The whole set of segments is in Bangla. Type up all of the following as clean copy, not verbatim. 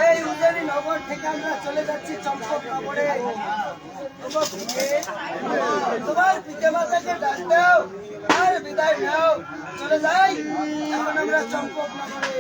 এই উজানি নগর থেকে আমরা চলে যাচ্ছি চম্পক নগরে। তোমার পিতা মাতাকে ডাক দাও আর বিদায় নাও, চলে যাই। এখন আমরা চম্পক নগরে।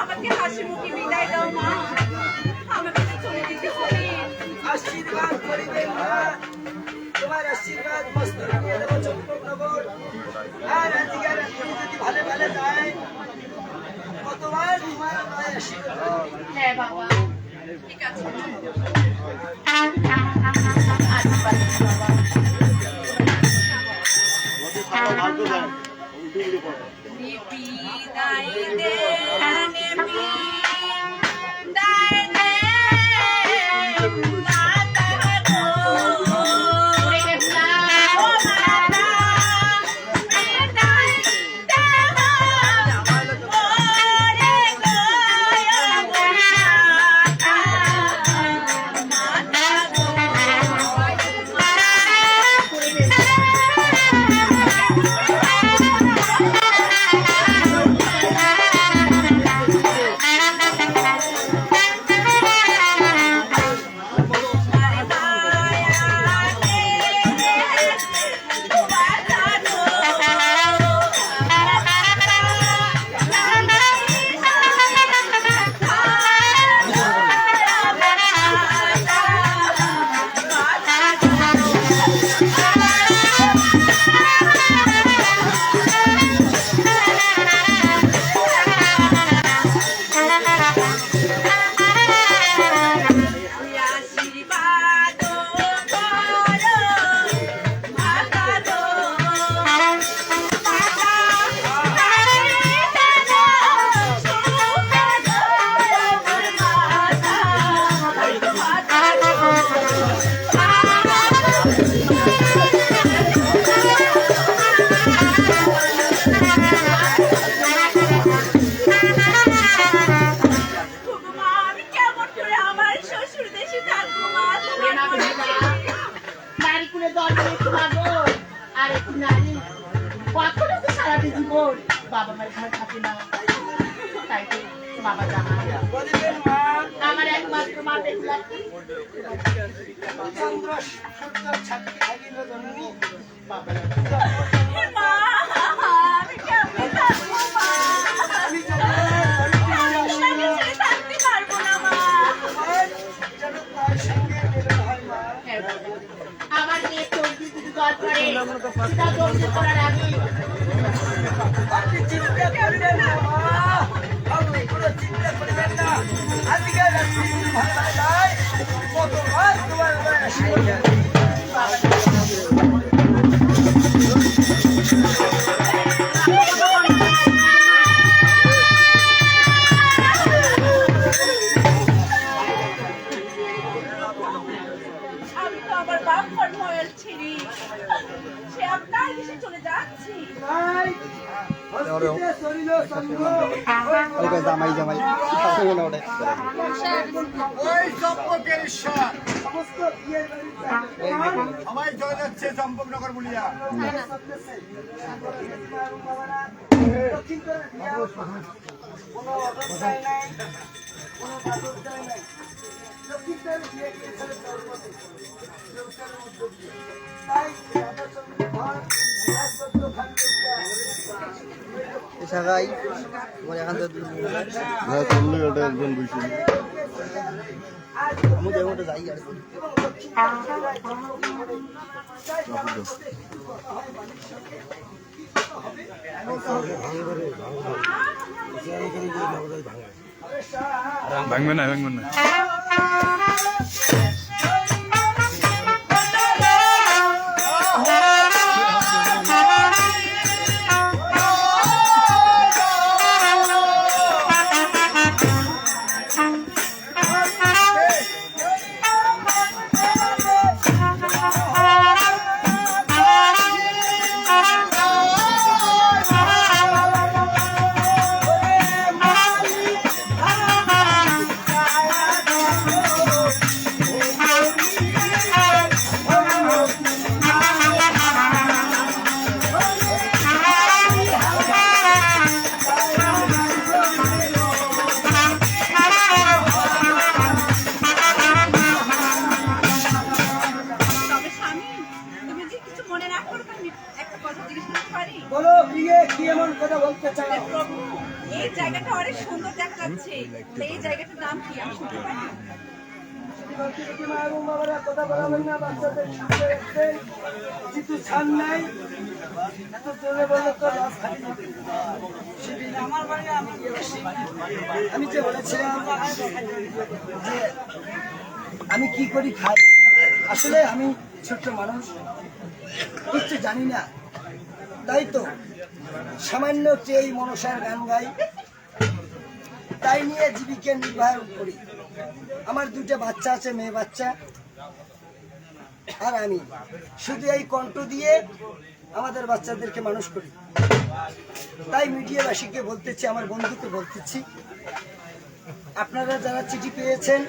আমাকে হাসি মুখে বিদায় দাও মা, আমাকে চলে যেতে হবে। আশীর্বাদ করিবে মা, তোমার আশীর্বাদ মস্তকে নিয়ে দেবো চম্পক নগর। আর আজকে যদি ভালো ভালো যায় কতবার তোমার মায়ের আশীর্বাদ। হ্যাঁ বাবা, ঠিক আছে। বাবা মার ঘর থাকে না, তাই তো বাবা জানা আমার একমাত্র মা দেখলাম চন্দ্র সূর্য ছাত্রী থাকিল জননী বাবা মা, আমি কেমন থাকবো মা? আমি ছেড়ে থাকতে পারবো না মা। যেন তার সঙ্গে মিলন হয় মা। আমার মেয়ে চলতি যদি জল করে সেটা দৌড়ে করার আগে আপনি চিন্তা করবেন না মা, আপনি কোনো চিন্তা করবেন না। আজকে রাত্রি ভালো ভালো যায় কতবার তোমার মায়ের আশীর্বাদ। জামাই জামাই ওঠে ওই চম্পকের ঈশ্বর সমস্ত বিয়ের সবাই চলে যাচ্ছে চম্পকনগর বলিয়া দক্ষিণ করে কোনো অবস্থায় নাই কোনো বাধ্যতায় নাই দক্ষিণ করে বিয়ে গিয়েছিল তাই সাগাই তোমার এখান থেকে চললে ওটা একজন বেশি আমি যেমন ওটা যাই আর ভাঙবে না ভাঙবে না তবে স্বামী, তুমি যে কিছু মনে না করো, আমি একটা কথা জিজ্ঞেস করতে পারি? বলো বিয়ে কি এমন কথা বলতে চাও প্রভু, এই জায়গাটা অনেক সুন্দর দেখা যাচ্ছে। তো এই জায়গাটার নাম কি আমি শুনতে পারি? কথা বলাবেন না বাচ্চাদের সামনে রাখবেন যেহেতু ছান নাই এত জোরে বলে তো রাস খালি আমার বাড়ি আমি যে বলেছিলাম যে আমি কি করি খাই আসলে আমি ছোট্ট মানুষ কিচ্ছু জানি না তাই তো সামান্য এই মনসার গান গাই তাই নিয়ে জীবিকা নির্বাহ করি আমার দুটো বাচ্চা আছে মেয়ে বাচ্চা আর আমি শুধু এই কণ্ঠ দিয়ে আমাদের বাচ্চাদেরকে মানুষ করি তাই মিডিয়াবাসীকে বলতেছি আমার বন্ধুকে বলতেছি আপনারা যারা চিঠি পেয়েছেন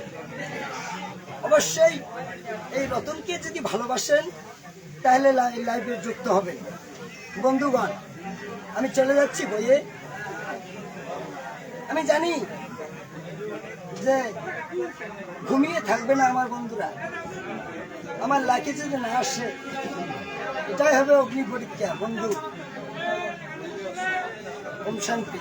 অবশ্যই এই রতনকে যদি ভালোবাসেন তাহলে লাইভে যুক্ত হবেন বন্ধুগণ আমি চলে যাচ্ছি বইয়ে আমি জানি যে ঘুমিয়ে থাকবে না আমার বন্ধুরা আমার লাইফে যদি না আসে এটাই হবে অগ্নি পরীক্ষা বন্ধু ওম শান্তি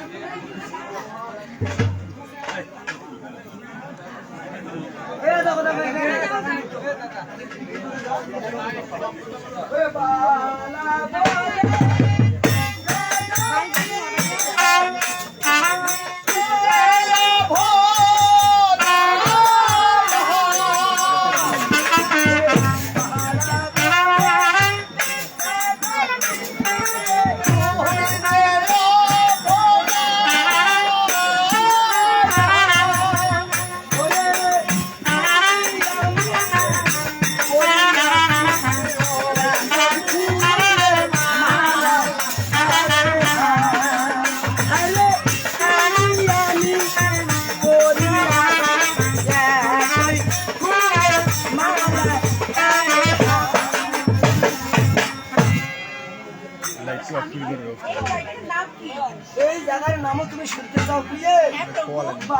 স্বামী, এই জায়গাটার নাম কি? এই জায়গার নামও তুমি শুনতে চাও প্রিয়ে হ্যাঁ প্রভু।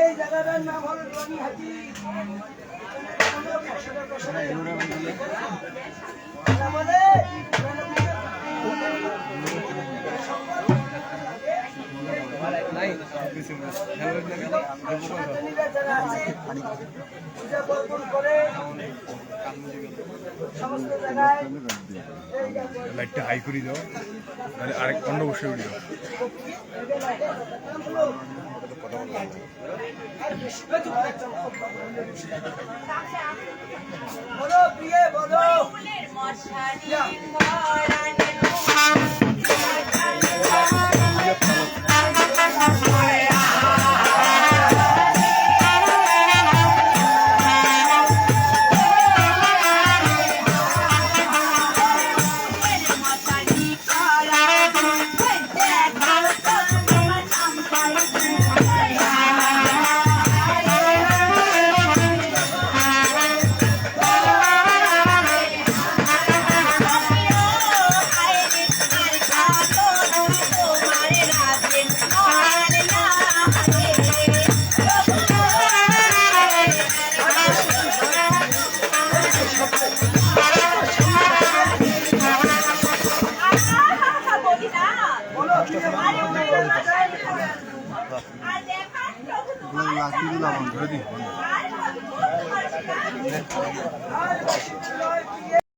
এই জায়গাটার নাম হলো রনিহাটি আমাদের সনাতনীরা যারা আছে পূজা বর্পণ করে সমস্ত জায়গায় লাইটটা হাই করে দাও মানে আরেক অন্য বসে উঠে দাও বলো প্রিয়ে বলো ফুলের মশারি পরাণের বলি না বলো প্রিয়ে আরে বলো ওই মশারি আর দেখা প্রভু তোমার লাঠি দিলাম ধরে দিই আর প্রভু তোমার আর বেশি নয় প্রিয়ে